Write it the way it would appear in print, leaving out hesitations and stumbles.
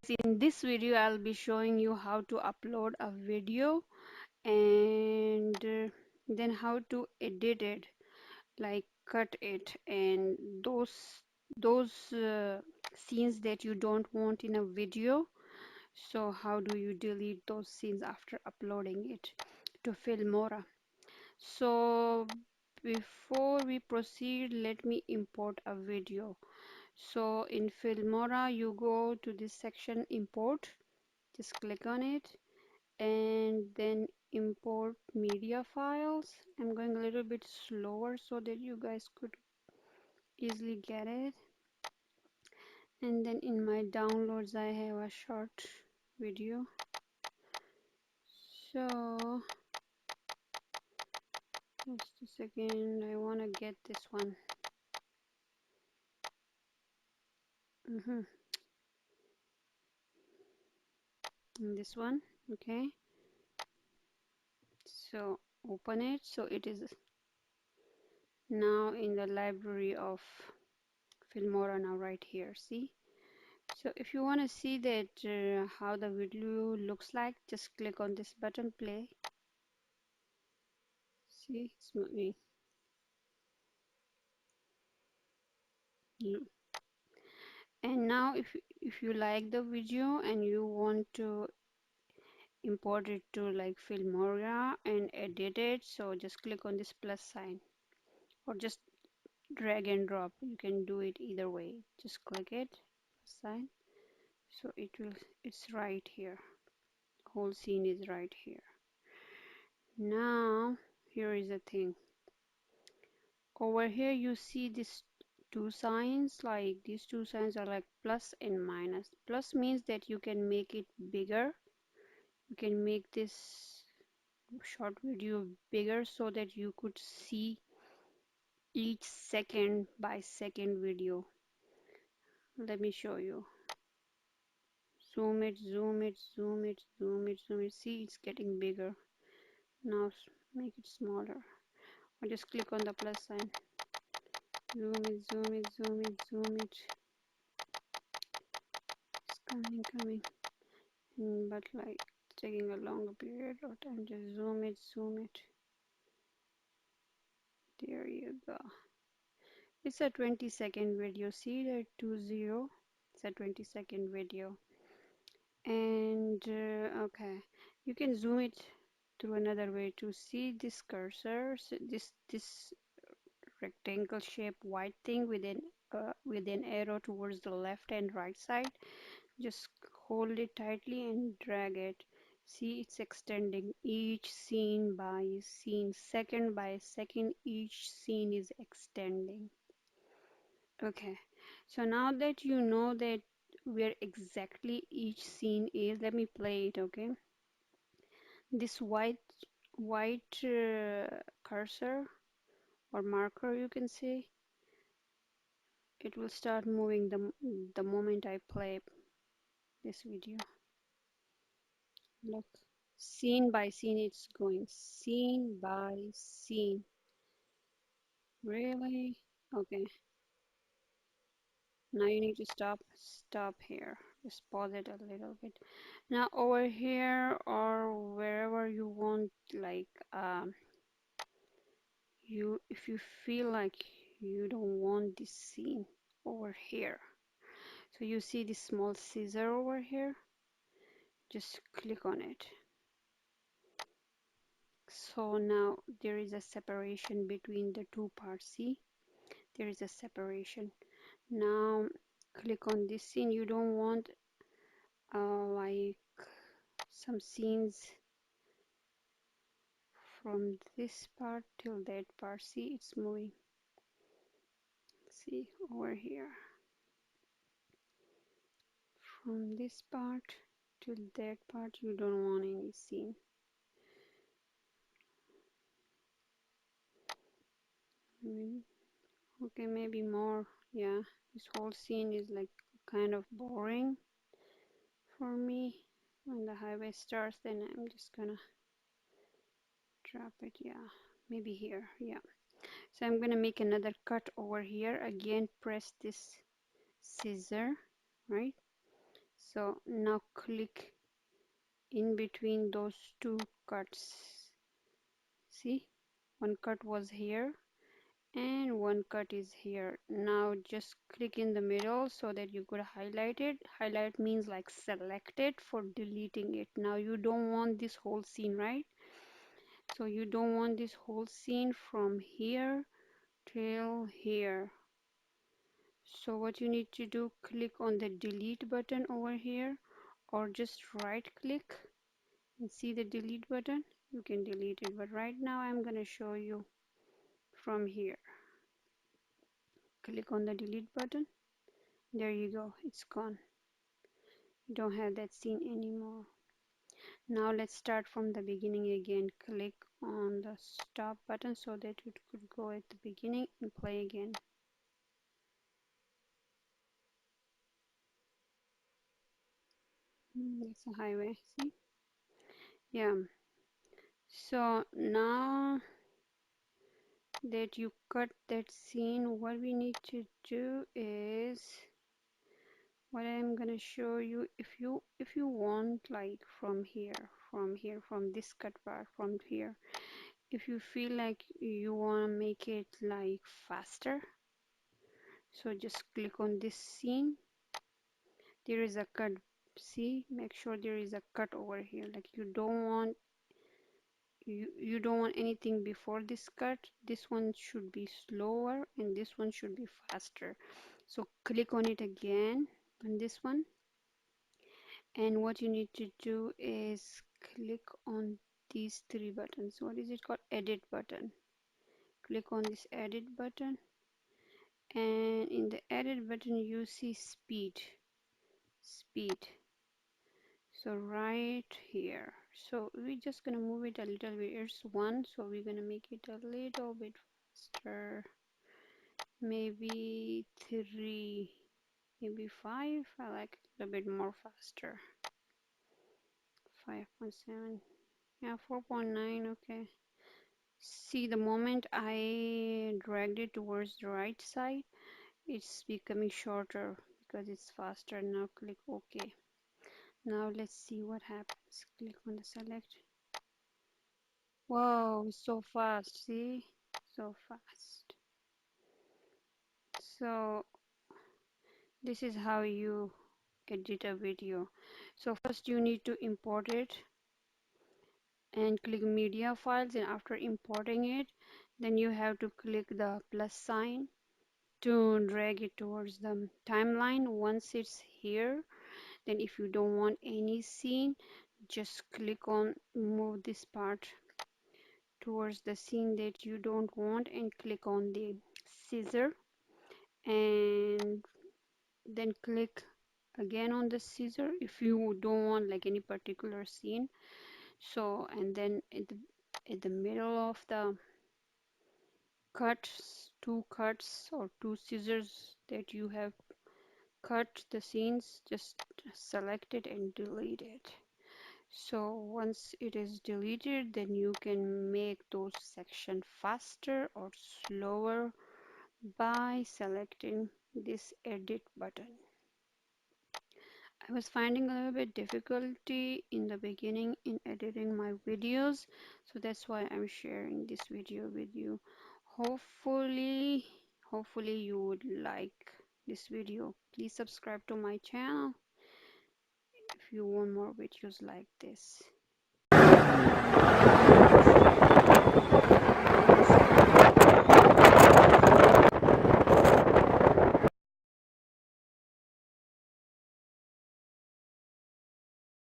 In this video I'll be showing you how to upload a video and then how to edit it, like cut it, and those scenes that you don't want in a video. So how do you delete those scenes after uploading it to Filmora? So before we proceed, let me import a video. So in Filmora, you go to this section, import, just click on it and then import media files. I'm going a little bit slower so that you guys could easily get it. And then in my downloads, I have a short video. So just a second, I want to get this one. This one, okay. So open it. So it is now in the library of Filmora now right here. See? So if you want to see that how the video looks like, just click on this button, play. See, it's moving. Yeah. And now if you like the video and you want to import it to like Filmora and edit it, so just click on this plus sign or just drag and drop. You can do it either way. Just click it, plus sign. So it's right here. Whole scene is right here. Now here is the thing. Over here you see these two signs, like these two signs are like plus and minus. Plus means that you can make it bigger. You can make this short video bigger so that you could see each second by second video. Let me show you. Zoom it, zoom it, zoom it, zoom it, zoom it. See, it's getting bigger. Now make it smaller. Or just click on the plus sign. Zoom it, zoom it, zoom it, zoom it. It's coming. But like taking a longer period of time. Just zoom it, zoom it. There you go. It's a 20-second video. See that 20? It's a 20-second video. And okay, you can zoom it through another way to see this cursor. So this rectangle shape white thing with an arrow towards the left and right side. Just hold it tightly and drag it. See, it's extending each scene by scene, second by second, each scene is extending. Okay, so now that you know that where exactly each scene is, let me play it, okay? This white cursor or marker, you can see, it will start moving the moment I play this video. Look, scene by scene it's going, scene by scene. Really? Okay, now you need to stop here. Just pause it a little bit. Now over here or wherever you want, like if you feel like you don't want this scene over here, so you see this small scissor over here, just click on it. So now there is a separation between the two parts. See, there is a separation. Now click on this scene. You don't want like some scenes from this part till that part. See, it's moving. See over here, from this part to that part you don't want any scene. Okay, maybe more. Yeah, this whole scene is like kind of boring for me. When the highway starts, then I'm just gonna drop it. Yeah, maybe here. Yeah, so I'm gonna make another cut over here. Again, press this scissor, right? So now click in between those two cuts. See, one cut was here and one cut is here. Now just click in the middle so that you could highlight it. Highlight means like select it for deleting it. Now you don't want this whole scene, right? So you don't want this whole scene from here till here. So what you need to do, click on the delete button over here, or just right click and see the delete button. You can delete it, but right now I'm going to show you from here. Click on the delete button. There you go, it's gone. You don't have that scene anymore. Now let's start from the beginning again. Click on the stop button so that it could go at the beginning and play again. That's a highway, see? Yeah. So now that you cut that scene, what we need to do is what I'm gonna show you. If you want, like from this cut part from here, if you feel like you want to make it like faster, so just click on this scene. There is a cut, see, make sure there is a cut over here, like you don't want anything before this cut. This one should be slower and this one should be faster. So click on it again on this one, and what you need to do is click on these three buttons. What is it called? Edit button. Click on this edit button, and in the edit button you see speed. So right here, so we're just gonna move it a little bit. It's one, so we're gonna make it a little bit faster, maybe 3, maybe 5. I like it a little bit more faster. 5.7, yeah, 4.9. Okay, see, the moment I dragged it towards the right side, it's becoming shorter because it's faster. Now click OK. Now let's see what happens. Click on the select. Wow, so fast, see? So fast. So this is how you edit a video. So first you need to import it and click media files, and after importing it, then you have to click the plus sign to drag it towards the timeline. Once it's here, then if you don't want any scene, just click on move this part towards the scene that you don't want and click on the scissor, and then click again on the scissor if you don't want like any particular scene. So, and then at the middle of the cuts, two cuts or two scissors that you have cut the scenes, just select it and delete it. So once it is deleted, then you can make those sections faster or slower by selecting this edit button. I was finding a little bit difficulty in the beginning in editing my videos, so that's why I'm sharing this video with you. Hopefully, hopefully you would like this video. Please subscribe to my channel if you want more videos like this.